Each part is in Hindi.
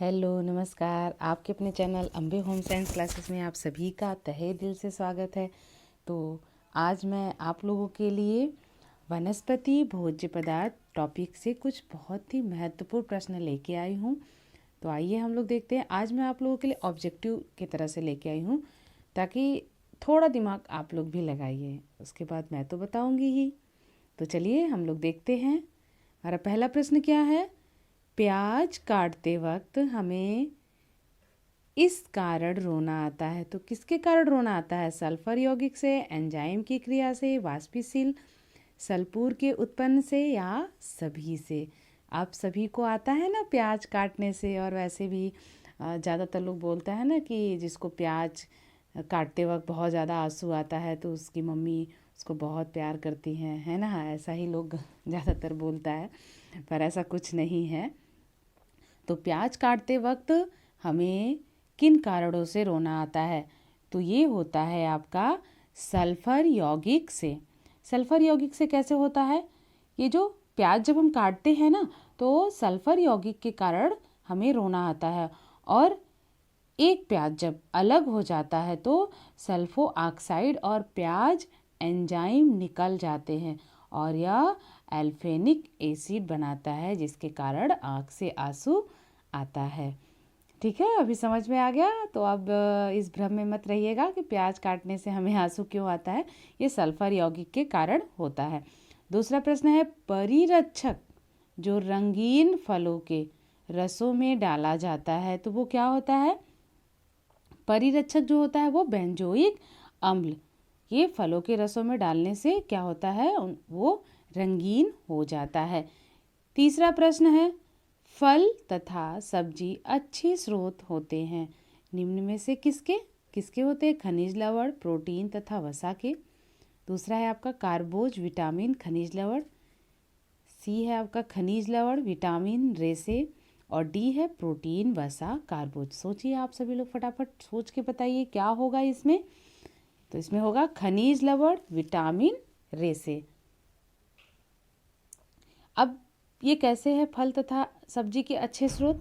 हेलो नमस्कार। आपके अपने channel Ambe home science classes में आप सभी का तहे दिल से स्वागत है। तो आज मैं आप लोगों के लिए वनस्पति भोज्य पदार्थ टॉपिक से कुछ बहुत ही महत्वपूर्ण प्रश्न लेके आई हूँ। तो आइए हम लोग देखते हैं। आज मैं आप लोगों के लिए ऑब्जेक्टिव की तरह से लेके आई हूँ ताकि थोड़ा दिमाग आप लोग भी लगाइए। उसके बाद मैं तो बताऊँगी ही। तो चलिए हम लोग देखते हैं। हमारा पहला प्रश्न क्या है? प्याज काटते वक्त हमें इस कारण रोना आता है। तो किसके कारण रोना आता है? सल्फर यौगिक से, एंजाइम की क्रिया से, वाष्पशील सल्फूर के उत्पन्न से या सभी से? आप सभी को आता है ना प्याज काटने से। और वैसे भी ज़्यादातर लोग बोलता है ना कि जिसको प्याज काटते वक्त बहुत ज़्यादा आंसू आता है तो उसकी मम्मी उसको बहुत प्यार करती हैं, है ना। ऐसा ही लोग ज़्यादातर बोलता है, पर ऐसा कुछ नहीं है। तो प्याज काटते वक्त हमें किन कारणों से रोना आता है? तो ये होता है आपका सल्फर यौगिक से। सल्फर यौगिक से कैसे होता है? ये जो प्याज जब हम काटते हैं ना तो सल्फर यौगिक के कारण हमें रोना आता है। और एक प्याज जब अलग हो जाता है तो सल्फो ऑक्साइड और प्याज एंजाइम निकल जाते हैं और यह एल्फेनिक एसिड बनाता है जिसके कारण आँख से आंसू आता है। ठीक है, अभी समझ में आ गया। तो अब इस भ्रम में मत रहिएगा कि प्याज काटने से हमें आंसू क्यों आता है। ये सल्फर यौगिक के कारण होता है। दूसरा प्रश्न है, परिरक्षक जो रंगीन फलों के रसों में डाला जाता है तो वो क्या होता है? परिरक्षक जो होता है वो बेंजोइक अम्ल। ये फलों के रसों में डालने से क्या होता है? वो रंगीन हो जाता है। तीसरा प्रश्न है, फल तथा सब्जी अच्छे स्रोत होते हैं। निम्न में से किसके किसके होते हैं? खनिज लवण, प्रोटीन तथा वसा के। दूसरा है आपका कार्बोज, विटामिन, खनिज लवण। सी है आपका खनिज लवण, विटामिन, रेसे। और डी है प्रोटीन, वसा, कार्बोज। सोचिए आप सभी लोग, फटाफट सोच के बताइए क्या होगा इसमें। तो इसमें होगा खनिज लवण, विटामिन, रेसे। अब ये कैसे है फल तथा सब्जी के अच्छे स्रोत?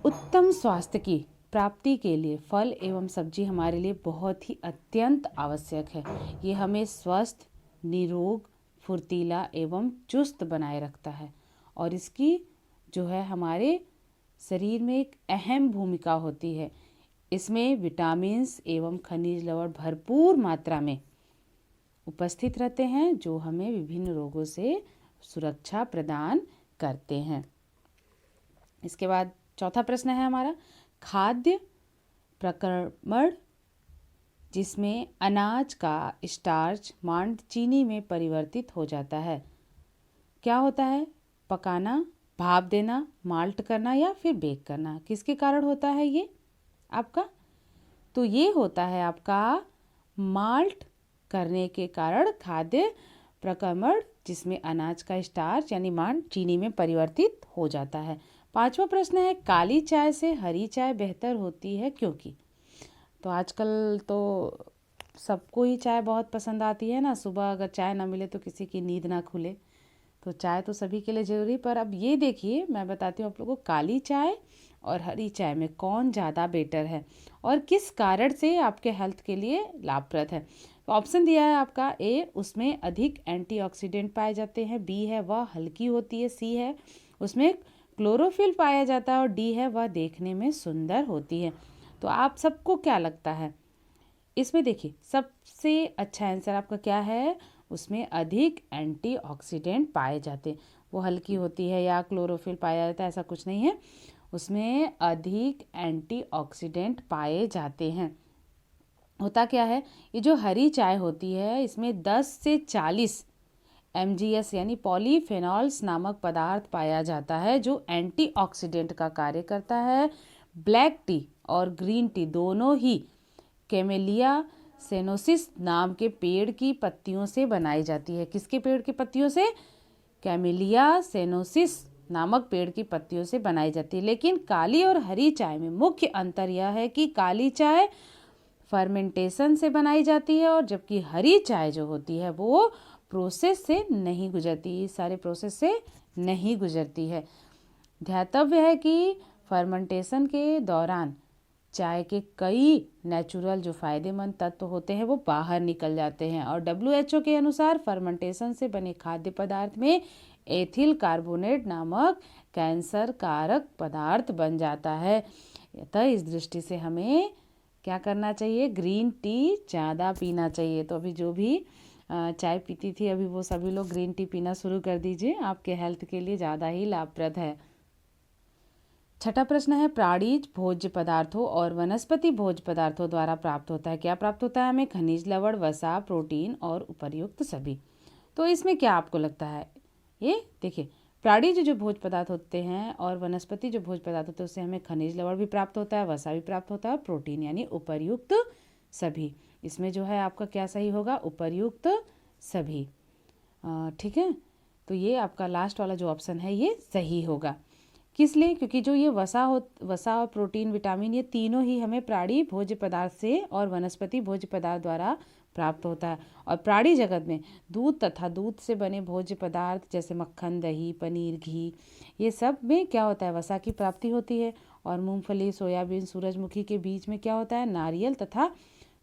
उत्तम स्वास्थ्य की प्राप्ति के लिए फल एवं सब्जी हमारे लिए बहुत ही अत्यंत आवश्यक है। ये हमें स्वस्थ, निरोग, फुर्तीला एवं चुस्त बनाए रखता है और इसकी जो है हमारे शरीर में एक अहम भूमिका होती है। इसमें विटामिन्स एवं खनिज लवण भरपूर मात्रा में उपस्थित रहते हैं जो हमें विभिन्न रोगों से सुरक्षा प्रदान करते हैं। इसके बाद चौथा प्रश्न है हमारा, खाद्य प्रक्रमण जिसमें अनाज का स्टार्च मांड चीनी में परिवर्तित हो जाता है। क्या होता है? पकाना, भाप देना, माल्ट करना या फिर बेक करना। किसके कारण होता है ये आपका? तो ये होता है आपका माल्ट करने के कारण खाद्य प्रक्रमण जिसमें अनाज का स्टार्च यानी मांड चीनी में परिवर्तित हो जाता है। पांचवा प्रश्न है, काली चाय से हरी चाय बेहतर होती है क्योंकि? तो आजकल तो सबको ही चाय बहुत पसंद आती है ना। सुबह अगर चाय ना मिले तो किसी की नींद ना खुले। तो चाय तो सभी के लिए ज़रूरी। पर अब ये देखिए, मैं बताती हूँ आप लोगों को, काली चाय और हरी चाय में कौन ज़्यादा बेटर है और किस कारण से आपके हेल्थ के लिए लाभप्रद है। तो ऑप्शन दिया है आपका, ए उसमें अधिक एंटीऑक्सीडेंट पाए जाते हैं, बी है वह हल्की होती है, सी है उसमें क्लोरोफिल पाया जाता है और डी है वह देखने में सुंदर होती है। तो आप सबको क्या लगता है इसमें? देखिए, सबसे अच्छा आंसर आपका क्या है? उसमें अधिक एंटीऑक्सीडेंट पाए जाते हैं। वो हल्की होती है या क्लोरोफिल पाया जाता है ऐसा कुछ नहीं है, उसमें अधिक एंटीऑक्सीडेंट पाए जाते हैं। होता क्या है, ये जो हरी चाय होती है इसमें 10 से 40 MGS यानी पॉलीफेनॉल्स नामक पदार्थ पाया जाता है जो एंटीऑक्सीडेंट का कार्य करता है। ब्लैक टी और ग्रीन टी दोनों ही कैमेलिया सेनोसिस नाम के पेड़ की पत्तियों से बनाई जाती है। किसके पेड़ की पत्तियों से? कैमेलिया सेनोसिस नामक पेड़ की पत्तियों से बनाई जाती है। लेकिन काली और हरी चाय में मुख्य अंतर यह है कि काली चाय फर्मेंटेशन से बनाई जाती है और जबकि हरी चाय जो होती है वो प्रोसेस से नहीं गुजरती, सारे प्रोसेस से नहीं गुजरती है। ध्यातव्य है कि फर्मेंटेशन के दौरान चाय के कई नेचुरल जो फायदेमंद तत्व होते हैं वो बाहर निकल जाते हैं। और WHO के अनुसार फर्मेंटेशन से बने खाद्य पदार्थ में एथिल कार्बोनेट नामक कैंसर कारक पदार्थ बन जाता है। अतः इस दृष्टि से हमें क्या करना चाहिए, ग्रीन टी ज़्यादा पीना चाहिए। तो अभी जो भी चाय पीती थी अभी वो सभी लोग ग्रीन टी पीना शुरू कर दीजिए, आपके हेल्थ के लिए ज़्यादा ही लाभप्रद है। छठा प्रश्न है, प्राणीज भोज्य पदार्थों और वनस्पति भोज्य पदार्थों द्वारा प्राप्त होता है। क्या प्राप्त होता है हमें? खनिज, लवण, वसा, प्रोटीन और उपर्युक्त सभी। तो इसमें क्या आपको लगता है? ये देखिए, प्राणीज जो भोज्य पदार्थ होते हैं और वनस्पति जो भोज्य पदार्थ होते हैं उससे हमें खनिज, लवण भी प्राप्त होता है, वसा भी प्राप्त होता है, प्रोटीन यानी उपर्युक्त सभी। इसमें जो है आपका क्या सही होगा? उपर्युक्त सभी। ठीक है, तो ये आपका लास्ट वाला जो ऑप्शन है ये सही होगा। किस लिए? क्योंकि जो ये वसा और प्रोटीन, विटामिन, ये तीनों ही हमें प्राणी भोज्य पदार्थ से और वनस्पति भोज्य पदार्थ द्वारा प्राप्त होता है। और प्राणी जगत में दूध तथा दूध से बने भोज्य पदार्थ जैसे मक्खन, दही, पनीर, घी, ये सब में क्या होता है? वसा की प्राप्ति होती है। और मूंगफली, सोयाबीन, सूरजमुखी के बीज में क्या होता है? नारियल तथा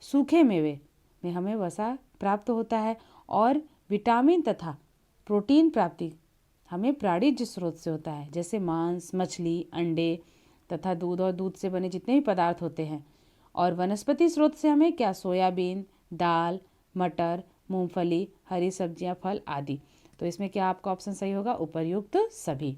सूखे मेवे में हमें वसा प्राप्त होता है। और विटामिन तथा प्रोटीन प्राप्ति हमें प्राणिज स्रोत से होता है, जैसे मांस, मछली, अंडे तथा दूध और दूध से बने जितने भी पदार्थ होते हैं। और वनस्पति स्रोत से हमें क्या? सोयाबीन, दाल, मटर, मूंगफली, हरी सब्जियां, फल आदि। तो इसमें क्या आपका ऑप्शन सही होगा? उपर्युक्त सभी।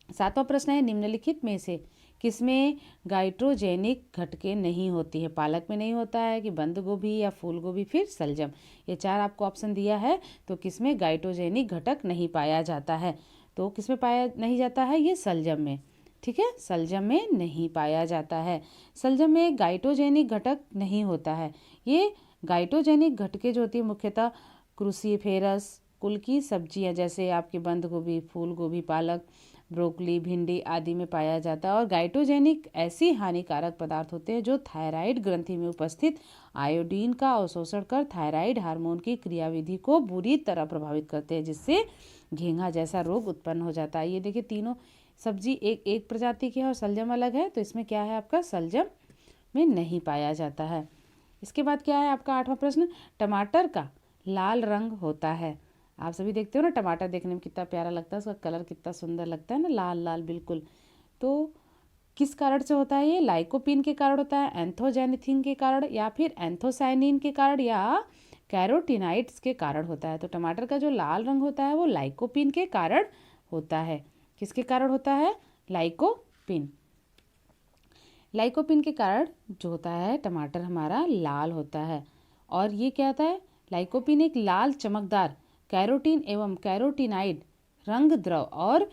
सातवां प्रश्न है, निम्नलिखित में से किसमें गाइट्रोजेनिक घटकें नहीं होती है? पालक में नहीं होता है कि बंद गोभी या फूल गोभी, फिर सलजम। ये चार आपको ऑप्शन दिया है, तो किसमें गाइट्रोजेनिक घटक नहीं पाया जाता है? तो किसमें पाया नहीं जाता है? ये सलजम में। ठीक है, सलजम में नहीं पाया जाता है। सलजम में गाइट्रोजेनिक घटक नहीं होता है। ये गाइट्रोजेनिक घटकें जो होती है मुख्यतः क्रूसीफेरस कुल की सब्जियां जैसे आपके बंद गोभी, फूल गोभी, पालक, ब्रोकली, भिंडी आदि में पाया जाता है। और गाइट्रोजेनिक ऐसी हानिकारक पदार्थ होते हैं जो थायराइड ग्रंथि में उपस्थित आयोडीन का अवशोषण कर थायराइड हार्मोन की क्रियाविधि को बुरी तरह प्रभावित करते हैं, जिससे घेंघा जैसा रोग उत्पन्न हो जाता है। ये देखिए, तीनों सब्जी एक प्रजाति की है और सलजम अलग है, तो इसमें क्या है आपका? सलजम में नहीं पाया जाता है। इसके बाद क्या है आपका आठवां प्रश्न, टमाटर का लाल रंग होता है। आप सभी देखते हो ना, टमाटर देखने में कितना प्यारा लगता है, उसका कलर कितना सुंदर लगता है ना, लाल लाल बिल्कुल। तो किस कारण से होता है ये? लाइकोपीन के कारण होता है, एंथोजेनेथिन के कारण, या फिर एंथोसाइनिन के कारण, या कैरोटीनाइड्स के कारण होता है। तो टमाटर का जो लाल रंग होता है वो लाइकोपीन के कारण होता है। किसके कारण होता है? लाइकोपीन। लाइकोपीन के कारण जो होता है टमाटर हमारा लाल होता है। और ये क्या होता है? लाइकोपीन एक लाल चमकदार कैरोटीन एवं कैरोटीनाइड रंग द्रव और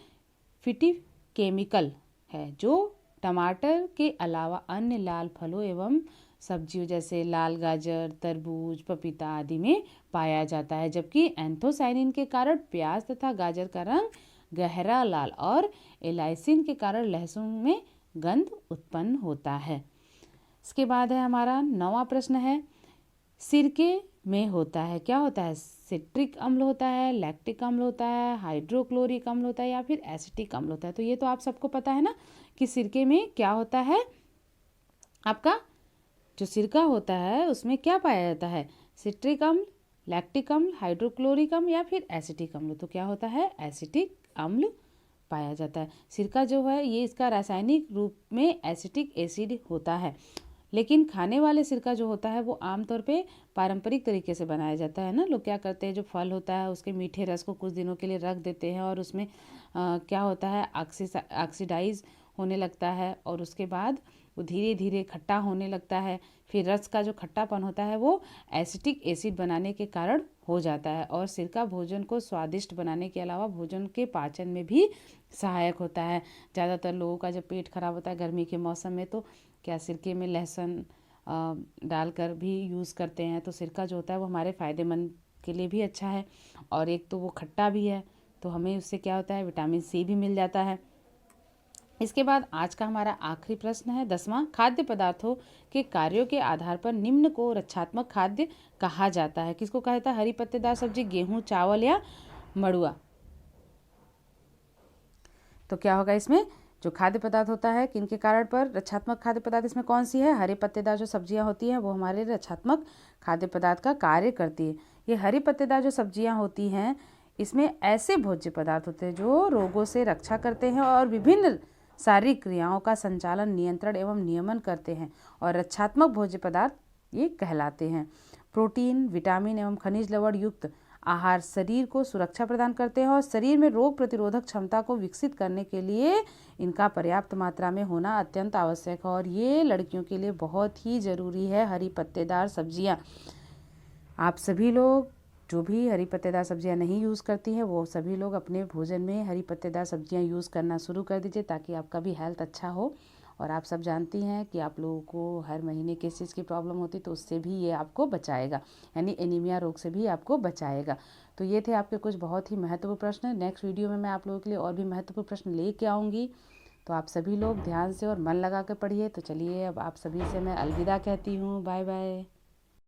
फिटिकेमिकल है, जो टमाटर के अलावा अन्य लाल फलों एवं सब्जियों जैसे लाल गाजर, तरबूज, पपीता आदि में पाया जाता है। जबकि एंथोसाइनिन के कारण प्याज तथा गाजर का रंग गहरा लाल और एलाइसिन के कारण लहसुन में गंध उत्पन्न होता है। इसके बाद है हमारा नौवां प्रश्न है, सिरके में होता है, क्या होता है? सिट्रिक अम्ल होता है, लैक्टिक अम्ल होता है, हाइड्रोक्लोरिक अम्ल होता है, या फिर एसिटिक अम्ल होता है। तो ये तो आप सबको पता है ना कि सिरके में क्या होता है? आपका जो सिरका होता है उसमें क्या पाया जाता है? सिट्रिक अम्ल, लैक्टिक अम्ल, हाइड्रोक्लोरिक अम्ल या फिर एसिटिक अम्ल। तो क्या होता है? एसिटिक अम्ल पाया जाता है। सिरका जो है ये इसका रासायनिक रूप में एसिटिक एसिड होता है, लेकिन खाने वाले सिरका जो होता है वो आमतौर पे पारंपरिक तरीके से बनाया जाता है ना। लोग क्या करते हैं, जो फल होता है उसके मीठे रस को कुछ दिनों के लिए रख देते हैं और उसमें क्या होता है, ऑक्सीडाइज होने लगता है और उसके बाद वो धीरे धीरे खट्टा होने लगता है। फिर रस का जो खट्टापन होता है वो एसिटिक एसिड बनाने के कारण हो जाता है। और सिरका भोजन को स्वादिष्ट बनाने के अलावा भोजन के पाचन में भी सहायक होता है। ज़्यादातर लोगों का जब पेट खराब होता है गर्मी के मौसम में, तो क्या सिरके में लहसुन डालकर भी यूज़ करते हैं। तो सिरका जो होता है वो हमारे फ़ायदेमंद के लिए भी अच्छा है, और एक तो वो खट्टा भी है, तो हमें उससे क्या होता है, विटामिन सी भी मिल जाता है। इसके बाद आज का हमारा आखिरी प्रश्न है 10वां, खाद्य पदार्थों के कार्यों के आधार पर निम्न को रक्षात्मक खाद्य कहा जाता है। किसको कहा जाता है? हरी पत्तेदार सब्जी, गेहूं, चावल या मड़ुआ। तो क्या होगा इसमें? जो खाद्य पदार्थ होता है किनके कारण पर रक्षात्मक खाद्य पदार्थ, इसमें कौन सी है, हरे पत्तेदार जो सब्जियां होती हैं वो हमारे रक्षात्मक खाद्य पदार्थ का कार्य करती है। ये हरी पत्तेदार जो सब्जियां होती हैं इसमें ऐसे भोज्य पदार्थ होते हैं जो रोगों से रक्षा करते हैं और विभिन्न शारीरिक क्रियाओं का संचालन, नियंत्रण एवं नियमन करते हैं और रक्षात्मक भोज्य पदार्थ ये कहलाते हैं। प्रोटीन, विटामिन एवं खनिज लवण युक्त आहार शरीर को सुरक्षा प्रदान करते हैं और शरीर में रोग प्रतिरोधक क्षमता को विकसित करने के लिए इनका पर्याप्त मात्रा में होना अत्यंत आवश्यक है और ये लड़कियों के लिए बहुत ही ज़रूरी है हरी पत्तेदार सब्जियां। आप सभी लोग जो भी हरी पत्तेदार सब्जियां नहीं यूज़ करती हैं वो सभी लोग अपने भोजन में हरी पत्तेदार सब्जियां यूज़ करना शुरू कर दीजिए ताकि आपका भी हेल्थ अच्छा हो। और आप सब जानती हैं कि आप लोगों को हर महीने किस चीज़ की प्रॉब्लम होती तो उससे भी ये आपको बचाएगा, यानी एनीमिया रोग से भी आपको बचाएगा। तो ये थे आपके कुछ बहुत ही महत्वपूर्ण प्रश्न। नेक्स्ट वीडियो में मैं आप लोगों के लिए और भी महत्वपूर्ण प्रश्न लेके आऊँगी। तो आप सभी लोग ध्यान से और मन लगा कर पढ़िए। तो चलिए अब आप सभी से मैं अलविदा कहती हूँ। Bye bye.